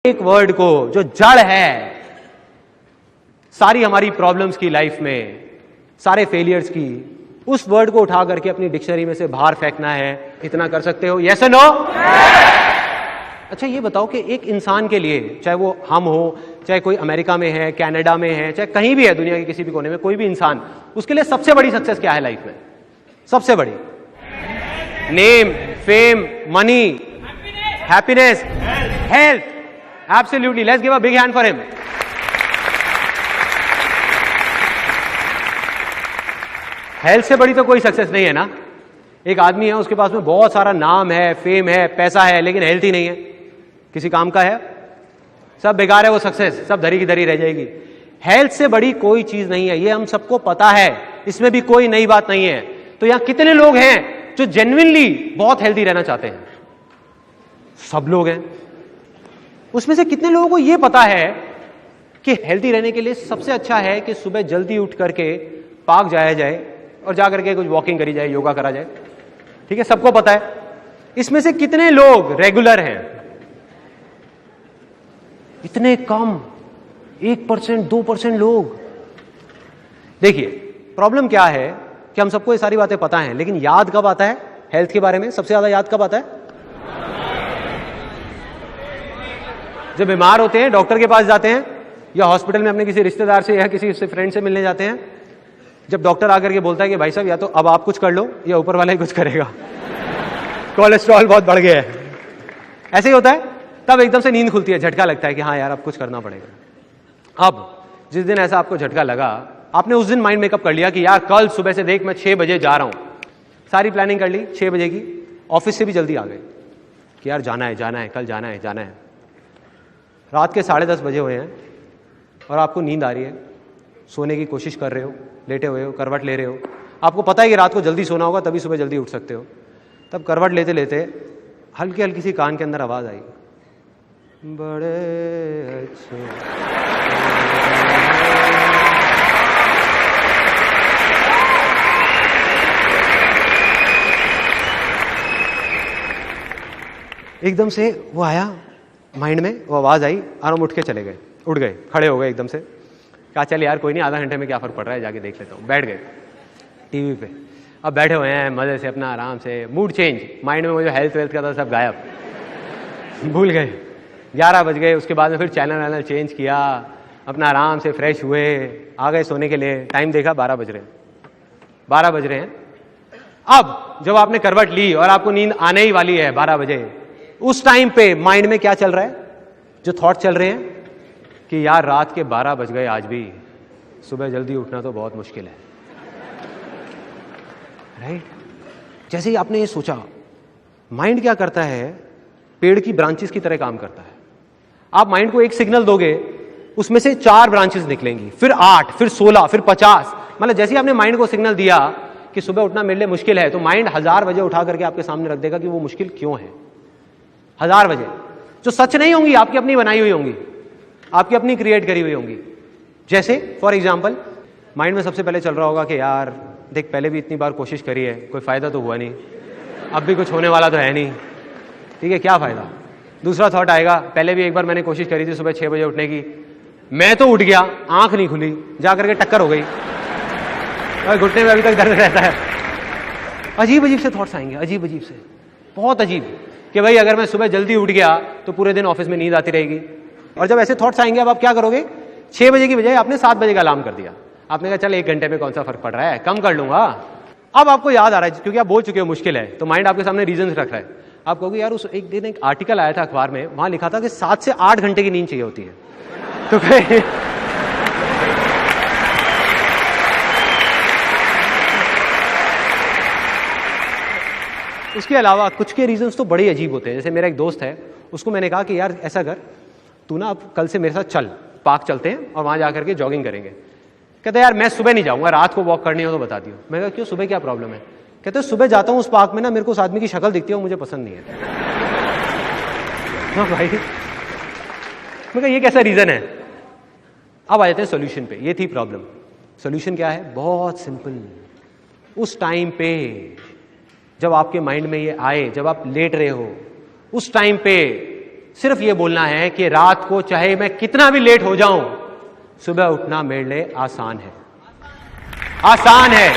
एक वर्ड को जो जड़ है सारी हमारी प्रॉब्लम्स की लाइफ में, सारे फेलियर्स की, उस वर्ड को उठा करके अपनी डिक्शनरी में से बाहर फेंकना है। इतना कर सकते हो? यस और नो? अच्छा ये बताओ कि एक इंसान के लिए, चाहे वो हम हो, चाहे कोई अमेरिका में है, कनाडा में है, चाहे कहीं भी है दुनिया के किसी भी कोने में, कोई भी इंसान, उसके लिए सबसे बड़ी सक्सेस क्या है लाइफ में? सबसे बड़ी name, fame, money, happiness, health. Absolutely. Let's give a big hand for him. Health से बड़ी तो कोई सक्सेस नहीं है ना। एक आदमी है, उसके पास में बहुत सारा नाम है, फेम है, पैसा है, लेकिन हेल्थ ही नहीं है, किसी काम का है, सब बेकार है वो सक्सेस, सब धरी की धरी रह जाएगी। हेल्थ से बड़ी कोई चीज नहीं है, ये हम सबको पता है, इसमें भी कोई नई बात नहीं है। तो यहां कितने लोग हैं जो जेन्युइनली बहुत हेल्दी रहना चाहते हैं? सब लोग हैं। उसमें से कितने लोगों को यह पता है कि हेल्दी रहने के लिए सबसे अच्छा है कि सुबह जल्दी उठ करके पार्क जाया जाए और जा करके कुछ वॉकिंग करी जाए, योगा करा जाए? ठीक है, सबको पता है। इसमें से कितने लोग रेगुलर हैं? इतने कम, 1%, 2% लोग। देखिए प्रॉब्लम क्या है कि हम सबको ये सारी बातें पता हैं, लेकिन याद कब आता है हेल्थ के बारे में? सबसे ज्यादा याद कब आता है? जब बीमार होते हैं, डॉक्टर के पास जाते हैं, या हॉस्पिटल में अपने किसी रिश्तेदार से या किसी फ्रेंड से मिलने जाते हैं। जब डॉक्टर आकर के बोलता है कि भाई साहब या तो अब आप कुछ कर लो या ऊपर वाला ही कुछ करेगा, कोलेस्ट्रॉल बहुत बढ़ गया है, ऐसे ही होता है, तब एकदम से नींद खुलती है, झटका लगता है कि हाँ यार अब कुछ करना पड़ेगा। अब जिस दिन ऐसा आपको झटका लगा, आपने उस दिन माइंड मेकअप कर लिया कि यार कल सुबह से देख मैं 6 बजे जा रहा हूं, सारी प्लानिंग कर ली 6 बजे की, ऑफिस से भी जल्दी आ गए कि यार जाना है, कल जाना है। रात के 10:30 बजे हुए हैं और आपको नींद आ रही है, सोने की कोशिश कर रहे हो, लेटे हुए हो, करवट ले रहे हो, आपको पता है कि रात को जल्दी सोना होगा तभी सुबह जल्दी उठ सकते हो। तब करवट लेते लेते हल्की हल्की सी कान के अंदर आवाज आई, बड़े अच्छे। एकदम से वो आया माइंड में, वो आवाज आई और हम उठ के चले गए, उठ गए, खड़े हो गए एकदम से। कहा चल यार कोई नहीं, आधा घंटे में क्या फर्क पड़ रहा है, जाके देख लेता हूँ। बैठ गए टीवी पे, अब बैठे हुए हैं मजे से अपना, आराम से। मूड चेंज, माइंड में वो जो हेल्थ वेल्थ का था सब गायब, भूल गए। 11 बज गए, उसके बाद में फिर चैनल चेंज किया, अपना आराम से फ्रेश हुए, आ गए सोने के लिए। टाइम देखा 12 बज रहे हैं। अब जब आपने करवट ली और आपको नींद आने ही वाली है 12 बजे, उस टाइम पे माइंड में क्या चल रहा है? जो थॉट चल रहे हैं कि यार रात के 12 बज गए आज भी, सुबह जल्दी उठना तो बहुत मुश्किल है, राइट? जैसे ही आपने ये सोचा, माइंड क्या करता है? पेड़ की ब्रांचेस की तरह काम करता है। आप माइंड को एक सिग्नल दोगे, उसमें से 4 ब्रांचेस निकलेंगी, फिर 8, फिर 16, फिर 50। मतलब जैसे ही आपने माइंड को सिग्नल दिया कि सुबह उठना मेरे लिए मुश्किल है, तो माइंड 1000 बजे उठा करके आपके सामने रख देगा कि वो मुश्किल क्यों है। 1000 बजे जो सच नहीं होंगी, आपकी अपनी बनाई हुई होंगी, आपकी अपनी क्रिएट करी हुई होंगी। जैसे फॉर एग्जांपल माइंड में सबसे पहले चल रहा होगा कि यार देख पहले भी इतनी बार कोशिश करी है, कोई फायदा तो हुआ नहीं, अब भी कुछ होने वाला तो है नहीं, ठीक है क्या फायदा। दूसरा थॉट आएगा, पहले भी एक बार मैंने कोशिश करी थी सुबह 6 बजे उठने की, मैं तो उठ गया, आंख नहीं खुली, जाकर के टक्कर हो गई और घुटने में अभी तक दर्द रहता है। अजीब अजीब से थॉट्स आएंगे, अजीब अजीब से, बहुत अजीब, कि भाई अगर मैं सुबह जल्दी उठ गया तो पूरे दिन ऑफिस में नींद आती रहेगी। और जब ऐसे थॉट्स आएंगे, अब आप क्या करोगे? 6 बजे की बजाय आपने 7 बजे का अलार्म कर दिया। आपने कहा चल 1 घंटे में कौन सा फर्क पड़ रहा है, कम कर लूंगा। अब आपको याद आ रहा है, क्योंकि आप बोल चुके हो मुश्किल है, तो माइंड आपके सामने रीजंस रख रहा है। आप कहोगे यार उस एक दिन एक आर्टिकल आया था अखबार में, वहां लिखा था कि 7 से 8 घंटे की नींद चाहिए होती है। तो उसके अलावा कुछ के रीजंस तो बड़े अजीब होते हैं। जैसे मेरा एक दोस्त है, उसको मैंने कहा कि यार ऐसा कर, तू ना अब कल से मेरे साथ चल, पार्क चलते हैं और वहां जाकर के जॉगिंग करेंगे। कहते यार मैं सुबह नहीं जाऊंगा, रात को वॉक करनी हो तो बता दियो। मैं कहा क्यों, सुबह क्या प्रॉब्लम है? कहते सुबह जाता हूं उस पार्क में ना, मेरे को उस आदमी की शक्ल दिखती है, वो मुझे पसंद नहीं है। हाँ भाई, मैं कहा ये कैसा रीजन है? अब आ जाते हैं सोल्यूशन पे। ये थी प्रॉब्लम। सोल्यूशन क्या है? बहुत सिंपल। उस टाइम पे जब आपके माइंड में ये आए, जब आप लेट रहे हो, उस टाइम पे सिर्फ ये बोलना है कि रात को चाहे मैं कितना भी लेट हो जाऊं, सुबह उठना मेरे लिए आसान है, आसान है।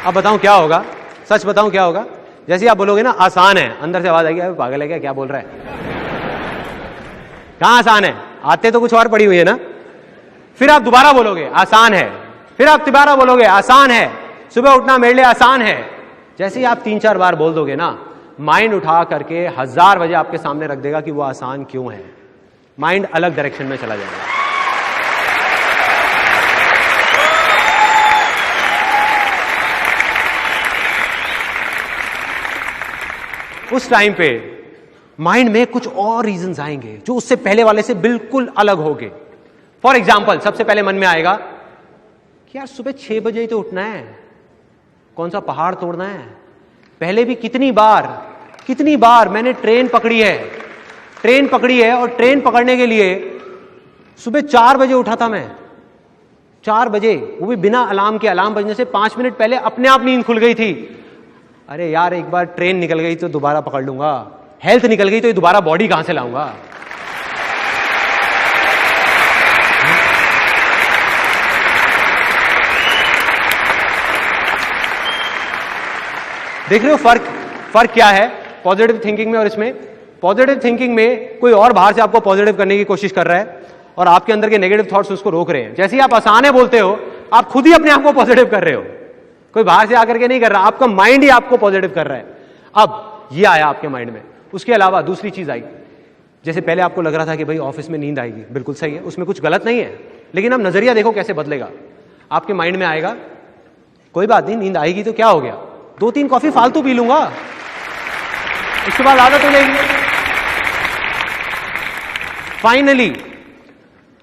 अब बताऊं क्या होगा, सच बताऊं क्या होगा? जैसे ही आप बोलोगे ना आसान है, अंदर से आवाज आएगी अबे पागल है क्या बोल रहा है? कहां आसान है? आते तो कुछ और पड़ी हुई है ना। फिर आप दोबारा बोलोगे आसान है, फिर आप दोबारा बोलोगे आसान है, सुबह उठना मेरे लिए आसान है। जैसे ही आप 3-4 बार बोल दोगे ना, माइंड उठा करके 1000 वजह आपके सामने रख देगा कि वो आसान क्यों है। माइंड अलग डायरेक्शन में चला जाएगा। उस टाइम पे माइंड में कुछ और रीजंस आएंगे जो उससे पहले वाले से बिल्कुल अलग होंगे। फॉर एग्जाम्पल, सबसे पहले मन में आएगा कि यार सुबह 6 बजे ही तो उठना है, कौन सा पहाड़ तोड़ना है। पहले भी कितनी बार मैंने ट्रेन पकड़ी है और ट्रेन पकड़ने के लिए सुबह 4 बजे उठा था मैं, 4 बजे, वो भी बिना अलार्म के। अलार्म बजने से 5 मिनट पहले अपने आप नींद खुल गई थी। अरे यार एक बार ट्रेन निकल गई तो दोबारा पकड़ लूंगा, हेल्थ निकल गई तो दोबारा बॉडी कहां से लाऊंगा। देख रहे हो फर्क क्या है पॉजिटिव थिंकिंग में और इसमें? पॉजिटिव थिंकिंग में कोई और बाहर से आपको पॉजिटिव करने की कोशिश कर रहा है और आपके अंदर के नेगेटिव थॉट्स उसको रोक रहे हैं। जैसे ही आप आसान है बोलते हो, आप खुद ही अपने आप को पॉजिटिव कर रहे हो, कोई बाहर से आकर के नहीं कर रहा, आपका माइंड ही आपको पॉजिटिव कर रहा है। अब ये आया आपके माइंड में। उसके अलावा दूसरी चीज आई, जैसे पहले आपको लग रहा था कि भाई ऑफिस में नींद आएगी, बिल्कुल सही है, उसमें कुछ गलत नहीं है, लेकिन अब नजरिया देखो कैसे बदलेगा। आपके माइंड में आएगा कोई बात नहीं, नींद आएगी तो क्या हो गया, 2-3 कॉफी फालतू पी लूंगा, उसके बाद आदत हो जाएगी। फाइनली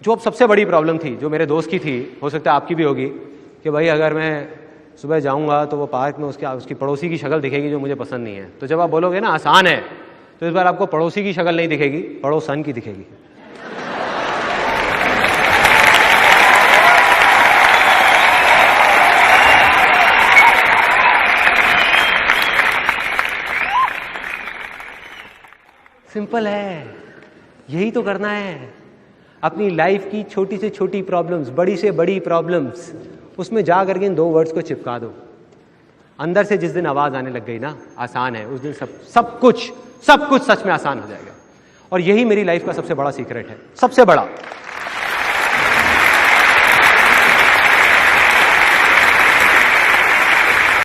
जो अब सबसे बड़ी प्रॉब्लम थी, जो मेरे दोस्त की थी, हो सकता है आपकी भी होगी, कि भाई अगर मैं सुबह जाऊंगा तो वो पार्क में उसकी पड़ोसी की शक्ल दिखेगी जो मुझे पसंद नहीं है। तो जब आप बोलोगे ना आसान है, तो इस बार आपको पड़ोसी की शक्ल नहीं दिखेगी, पड़ोसन की दिखेगी। सिंपल है, यही तो करना है। अपनी लाइफ की छोटी से छोटी प्रॉब्लम्स, बड़ी से बड़ी प्रॉब्लम्स, उसमें जा करके इन 2 वर्ड्स को चिपका दो। अंदर से जिस दिन आवाज आने लग गई ना आसान है, उस दिन सब कुछ सच में आसान हो जाएगा। और यही मेरी लाइफ का सबसे बड़ा सीक्रेट है, सबसे बड़ा।